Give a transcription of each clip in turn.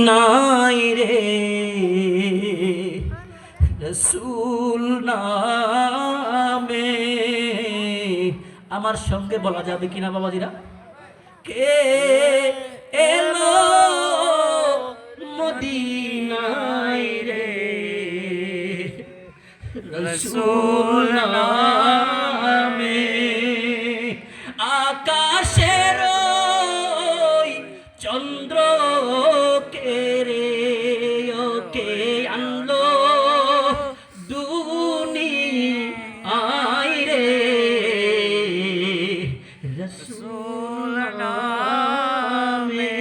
নাই রে রসুল নামে। আমার সঙ্গে বলা যাবে কিনা বাবাজিরা? কে এলো মদিনায় রে রসুল নামে। আকাশের চন্দ্র কে রে কে আনলো দুনিয়ায় রে রসুল নামে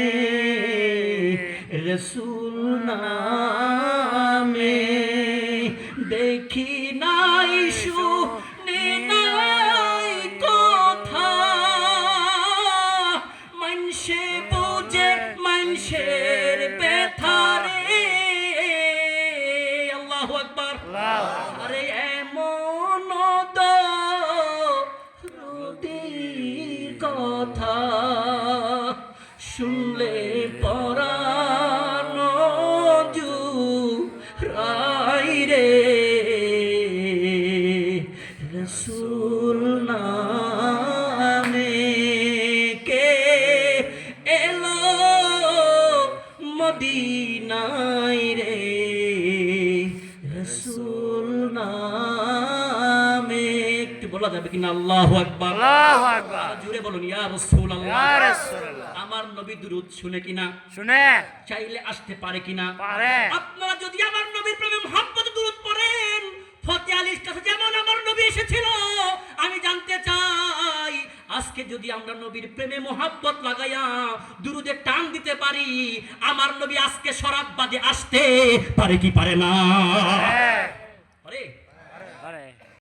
রসুল নামে। দেখি নাই শুনি নাই কথা, মানুষে বুঝে মানুষের ব্যথা রে। আল্লাহু আকবার। আরে এমন দরদির কথা শুনলে পরাণ জুড়ায় রে রসুল নামে। কে এলো মদিনায় রে রসুল নামে। একটু বলা যাবে কিনা আল্লাহু আকবার? আল্লাহু আকবার। জুড়ে বলুন ইয়া রাসূলুল্লাহ। ইয়া রাসূলুল্লাহ। আমার নবী দুরূদ শুনে কিনা? শুনে। চাইলে আসতে পারে কিনা? পারে। আপনারা যদি আমার নবীর প্রেমে মুহাব্বতে দুরূদ পড়েন, ফতে আলীর কাছে যেমন আমার নবী এসেছিল, আমি জানতে চাই আজকে যদি আমরা নবীর প্রেমে মুহাব্বত লাগাইয়া দুরূদে টান দিতে পারি, আমার নবী আজকে শরাব বাদে আসতে পারে কি পারে না?